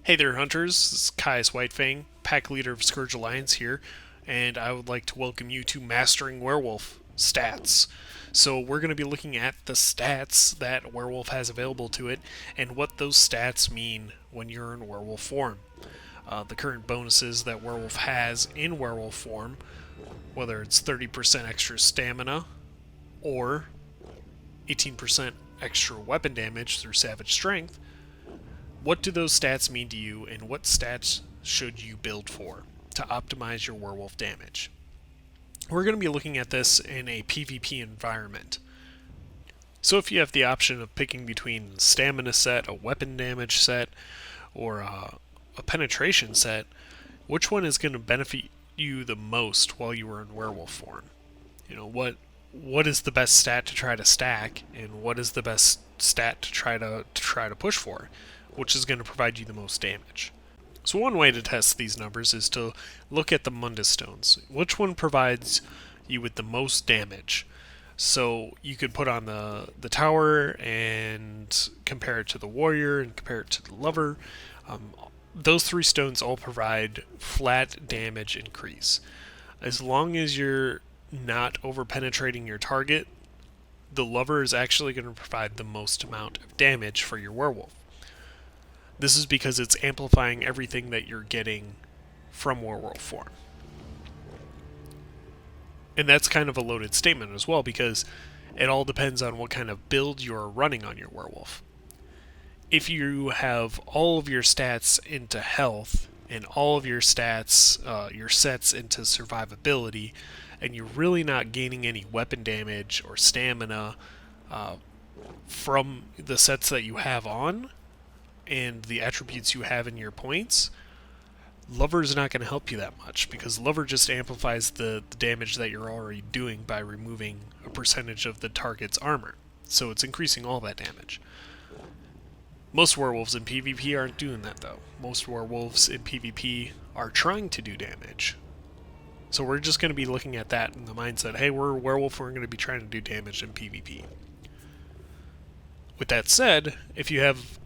Hey there, hunters. This is Caius Whitefang, pack leader of Scourge Alliance here, and I would like to welcome you to Mastering Werewolf stats. So, we're going to be looking at the stats that Werewolf has available to it and what those stats mean when you're in werewolf form. The current bonuses that Werewolf has in werewolf form, whether it's 30% extra stamina or 18% extra weapon damage through Savage Strength. What do those stats mean to you, and what stats should you build for to optimize your werewolf damage? We're going to be looking at this in a PvP environment. So if you have the option of picking between a stamina set, a weapon damage set, or a penetration set, which one is going to benefit you the most while you are in werewolf form? What is the best stat to try to stack, and what is the best stat to try to push for, which is going to provide you the most damage. So one way to test these numbers is to look at the Mundus stones. Which one provides you with the most damage? So you could put on the tower and compare it to the warrior and compare it to the lover. Those three stones all provide flat damage increase. As long as you're not over penetrating your target, the lover is actually going to provide the most amount of damage for your werewolf. This is because it's amplifying everything that you're getting from werewolf form. And that's kind of a loaded statement as well, because it all depends on what kind of build you're running on your werewolf. If you have all of your stats into health and all of your stats, your sets into survivability, and you're really not gaining any weapon damage or stamina from the sets that you have on, and the attributes you have in your points, Lover is not going to help you that much, because Lover just amplifies the damage that you're already doing by removing a percentage of the target's armor. So it's increasing all that damage. Most werewolves in PvP aren't doing that, though. Most werewolves in PvP are trying to do damage. So we're just going to be looking at that in the mindset, hey, we're a werewolf, we're going to be trying to do damage in PvP. With that said, if you have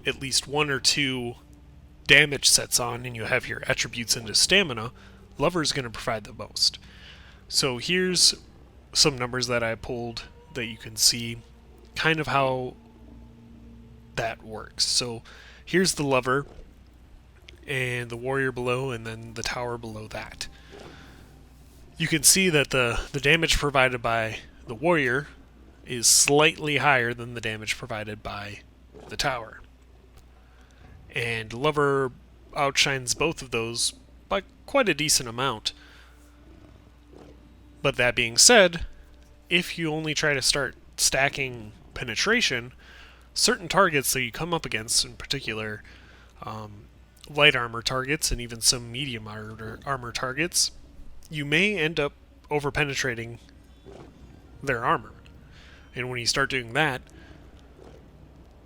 at least one or two damage sets on and you have your attributes into stamina, Lover is going to provide the most. So here's some numbers that I pulled that you can see kind of how that works. So here's the Lover and the warrior below, and then the tower below that. You can see that the damage provided by the warrior is slightly higher than the damage provided by the tower. And Lover outshines both of those by quite a decent amount. But that being said, if you only try to start stacking penetration, certain targets that you come up against, in particular light armor targets and even some medium armor targets, you may end up over-penetrating their armor. And when you start doing that,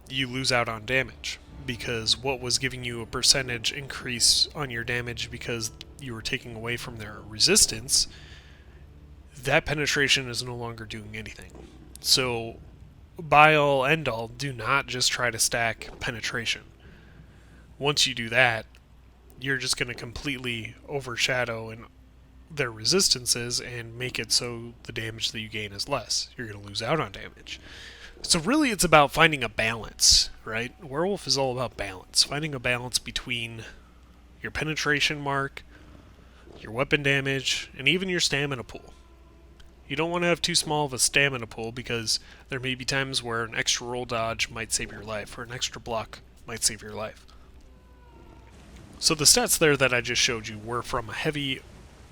you lose out on damage, because what was giving you a percentage increase on your damage because you were taking away from their resistance, that penetration is no longer doing anything. So, by all end all, do not just try to stack penetration. Once you do that, you're just going to completely overshadow their resistances and make it so the damage that you gain is less. You're going to lose out on damage. So really it's about finding a balance, right? Werewolf is all about balance. Finding a balance between your penetration mark, your weapon damage, and even your stamina pool. You don't want to have too small of a stamina pool, because there may be times where an extra roll dodge might save your life, or an extra block might save your life. So the stats there that I just showed you were from a heavy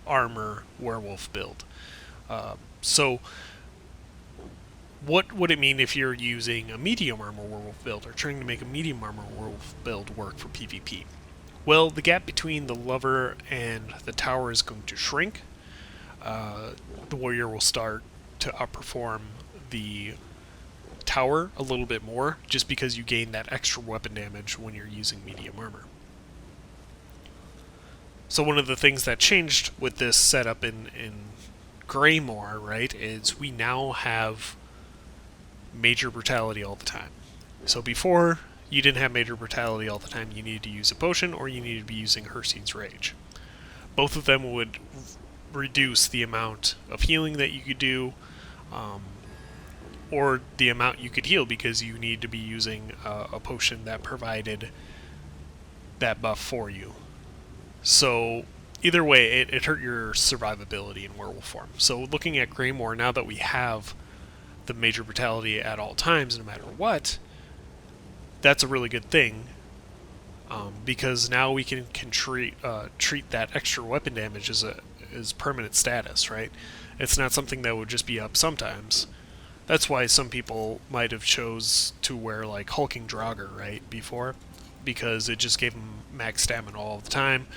armor werewolf build. So what would it mean if you're using a medium armor werewolf build, or trying to make a medium armor werewolf build work for PvP? Well, the gap between the Lover and the tower is going to shrink. The warrior will start to outperform the tower a little bit more, just because you gain that extra weapon damage when you're using medium armor. So one of the things that changed with this setup in Greymore, right, is we now have major brutality all the time. So before, you didn't have major brutality all the time, you needed to use a potion, or you needed to be using Herseed's Rage. Both of them would reduce the amount of healing that you could do, or the amount you could heal, because you need to be using a potion that provided that buff for you. So either way, it hurt your survivability in werewolf form. So looking at Greymoor, now that we have the major brutality at all times, no matter what, that's a really good thing, because now we can treat that extra weapon damage as permanent status, right? It's not something that would just be up sometimes. That's why some people might have chose to wear like Hulking Draugr, right, before, because it just gave them max stamina all the time.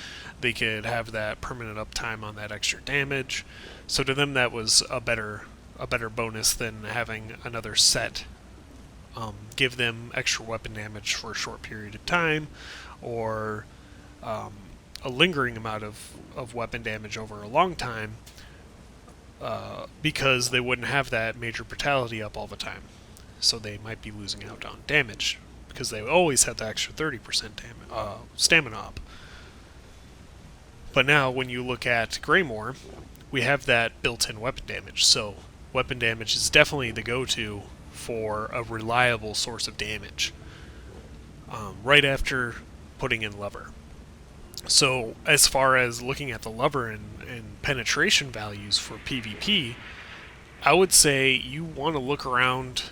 They could have that permanent uptime on that extra damage. So to them, that was a better bonus than having another set give them extra weapon damage for a short period of time, or a lingering amount of weapon damage over a long time, because they wouldn't have that major brutality up all the time. So they might be losing out on damage, because they always had the extra 30% stamina up. But now, when you look at Greymoor, we have that built-in weapon damage. So weapon damage is definitely the go-to for a reliable source of damage, right after putting in Lover. So as far as looking at the Lover and penetration values for PvP, I would say you want to look around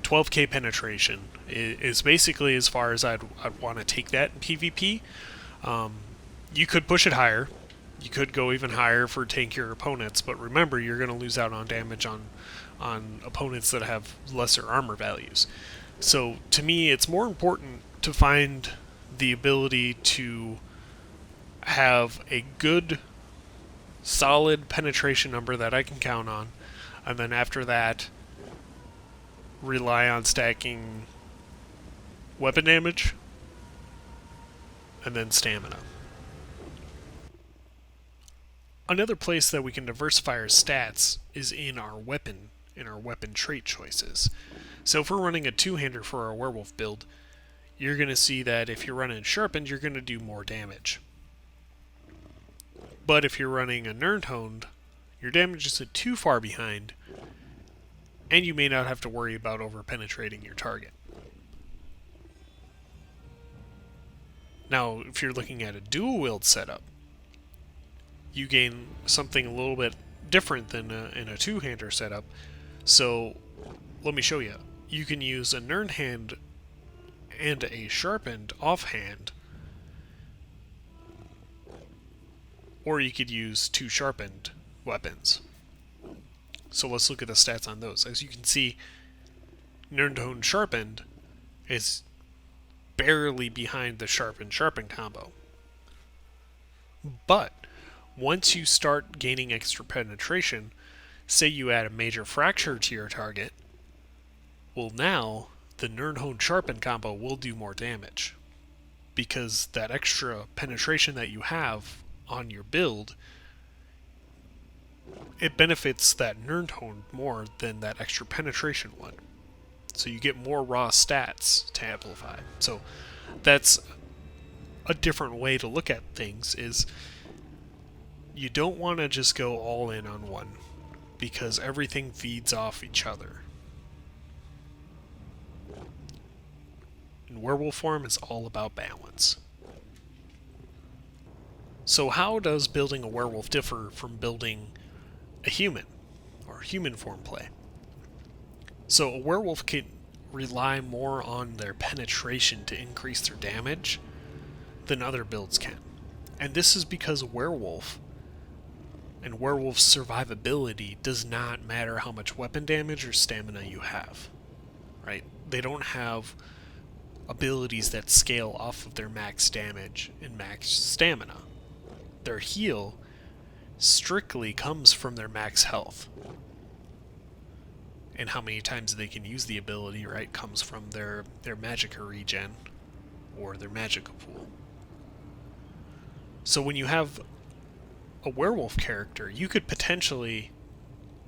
12k penetration is basically as far as I'd want to take that in PvP. You could push it higher. You could go even higher for tankier opponents, but remember, you're going to lose out on damage on opponents that have lesser armor values. So to me, it's more important to find the ability to have a good, solid penetration number that I can count on, and then after that, rely on stacking weapon damage and then stamina. Another place that we can diversify our stats is in our weapon trait choices. So if we're running a two-hander for our werewolf build, you're going to see that if you're running sharpened, you're going to do more damage. But if you're running a nerd-honed, your damage isn't too far behind, and you may not have to worry about over-penetrating your target. Now, if you're looking at a dual-wield setup, you gain something a little bit different than in a two-hander setup. So, let me show you. You can use a nerd hand and a sharpened offhand, or you could use two sharpened weapons. So let's look at the stats on those. As you can see, nerd-honed sharpened is barely behind the sharpened combo. But once you start gaining extra penetration, say you add a major fracture to your target, well, now the nerd-honed sharpened combo will do more damage, because that extra penetration that you have on your build, it benefits that nerd-honed more than that extra penetration one. So you get more raw stats to amplify. So that's a different way to look at things, is you don't want to just go all in on one, because everything feeds off each other. In werewolf form, it's all about balance. So how does building a werewolf differ from building a human, or human form play? So a werewolf can rely more on their penetration to increase their damage than other builds can. And this is because werewolf and werewolf's survivability does not matter how much weapon damage or stamina you have, right? They don't have abilities that scale off of their max damage and max stamina. Their heal strictly comes from their max health. And how many times they can use the ability, right, comes from their magicka regen or their magicka pool. So when you have a werewolf character, you could potentially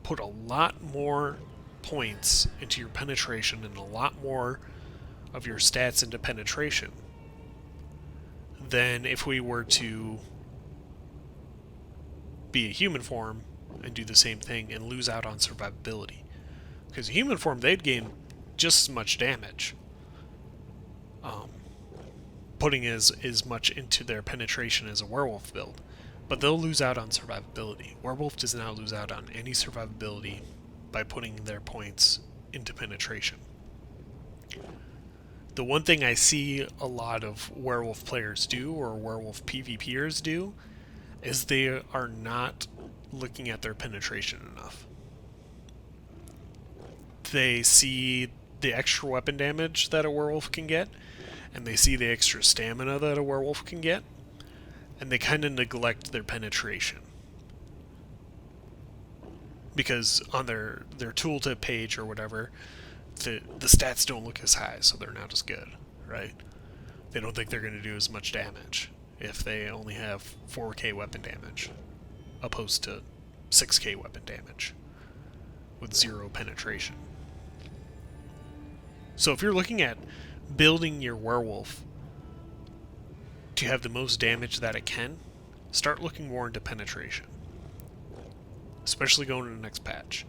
put a lot more points into your penetration and a lot more of your stats into penetration than if we were to be a human form and do the same thing and lose out on survivability. Because a human form, they'd gain just as much damage, putting as much into their penetration as a werewolf build, but they'll lose out on survivability. Werewolf does not lose out on any survivability by putting their points into penetration. The one thing I see a lot of werewolf players do, or werewolf PvPers do, is they are not looking at their penetration enough. They see the extra weapon damage that a werewolf can get, and they see the extra stamina that a werewolf can get, and they kind of neglect their penetration. Because on their tooltip page or whatever, the stats don't look as high, so they're not as good, right? They don't think they're going to do as much damage if they only have 4k weapon damage, opposed to 6k weapon damage with 0 penetration. So if you're looking at building your werewolf to have the most damage that it can, start looking more into penetration, especially going to the next patch.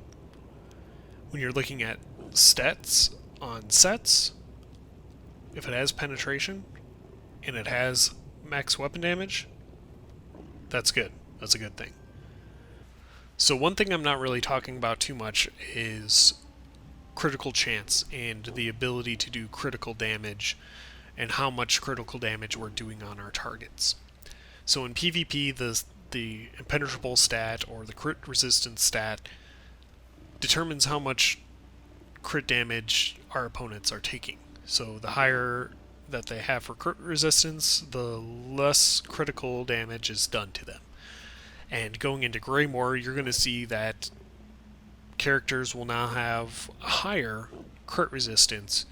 When you're looking at stats on sets, if it has penetration and it has max weapon damage, that's good. That's a good thing. So one thing I'm not really talking about too much is critical chance and the ability to do critical damage and how much critical damage we're doing on our targets. So in PvP, the impenetrable stat or the crit resistance stat determines how much crit damage our opponents are taking. So the higher that they have for crit resistance, the less critical damage is done to them. And going into Greymore, you're going to see that characters will now have a higher crit resistance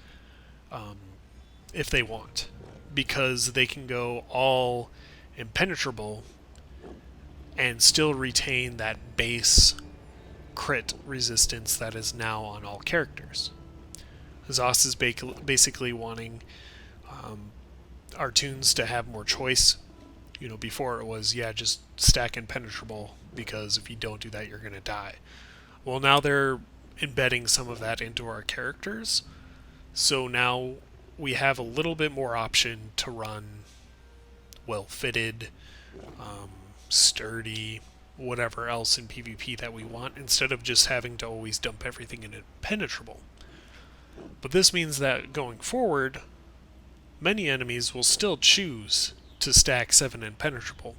if they want, because they can go all impenetrable and still retain that base crit resistance that is now on all characters. Zos is basically wanting our toons to have more choice. You know, before it was, yeah, just stack impenetrable, because if you don't do that, you're going to die. Well, now they're embedding some of that into our characters, so now we have a little bit more option to run well-fitted, sturdy, whatever else in PvP that we want, instead of just having to always dump everything in impenetrable. But this means that going forward, many enemies will still choose to stack 7 impenetrable,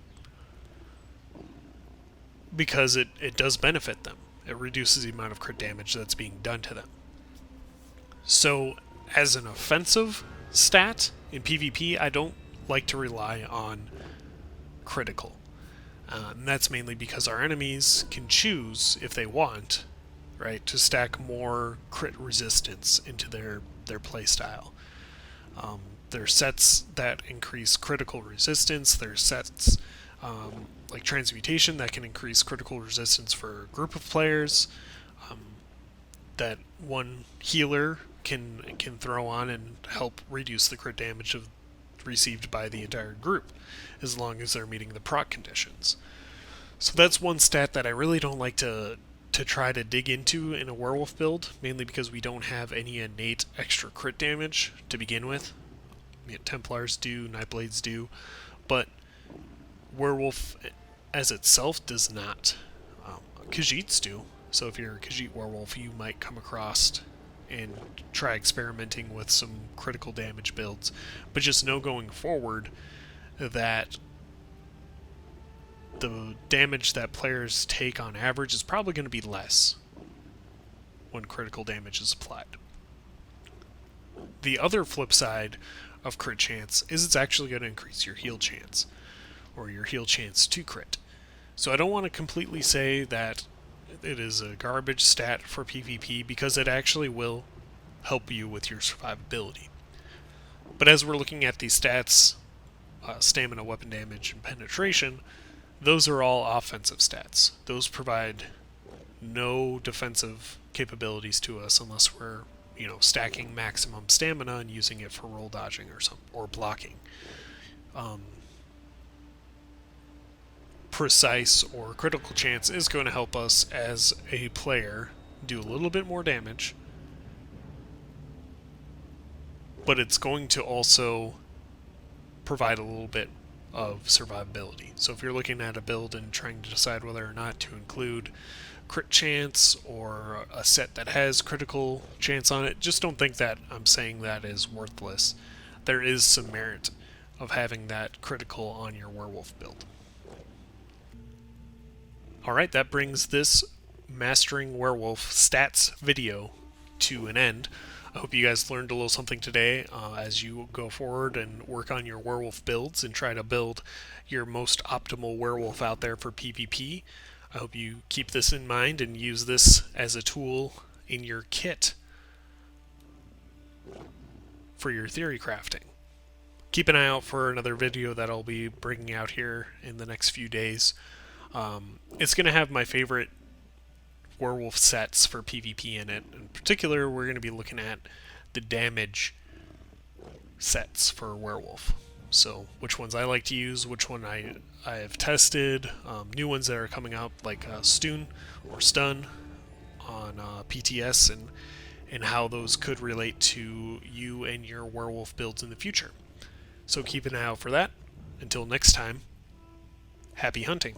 because it does benefit them. It reduces the amount of crit damage that's being done to them. So, as an offensive stat in PvP, I don't like to rely on critical. And that's mainly because our enemies can choose, if they want, right, to stack more crit resistance into their playstyle. There's sets that increase critical resistance. There's sets like Transmutation that can increase critical resistance for a group of players. That one healer can throw on and help reduce the crit damage received by the entire group, as long as they're meeting the proc conditions. So that's one stat that I really don't like to try to dig into in a werewolf build, mainly because we don't have any innate extra crit damage to begin with. Templars do, Nightblades do, but werewolf as itself does not. Khajiits do. So if you're a Khajiit werewolf, you might come across and try experimenting with some critical damage builds. But just know going forward that the damage that players take on average is probably going to be less when critical damage is applied. The other flip side of crit chance is it's actually going to increase your heal chance, or your heal chance to crit. So I don't want to completely say that it is a garbage stat for PvP, because it actually will help you with your survivability. But as we're looking at these stats, stamina, weapon damage, and penetration, those are all offensive stats. Those provide no defensive capabilities to us unless we're, stacking maximum stamina and using it for roll dodging or blocking. Precise or critical chance is going to help us as a player do a little bit more damage, but it's going to also provide a little bit of survivability. So if you're looking at a build and trying to decide whether or not to include crit chance or a set that has critical chance on it, just don't think that I'm saying that is worthless. There is some merit of having that critical on your werewolf build. Alright, that brings this Mastering Werewolf stats video to an end. I hope you guys learned a little something today as you go forward and work on your werewolf builds and try to build your most optimal werewolf out there for PvP. I hope you keep this in mind and use this as a tool in your kit for your theory crafting. Keep an eye out for another video that I'll be bringing out here in the next few days. It's going to have my favorite werewolf sets for PvP in it. In particular, we're going to be looking at the damage sets for werewolf. So which ones I like to use, which one I have tested, new ones that are coming out like Stun or Stun on PTS, and how those could relate to you and your werewolf builds in the future. So keep an eye out for that. Until next time, happy hunting.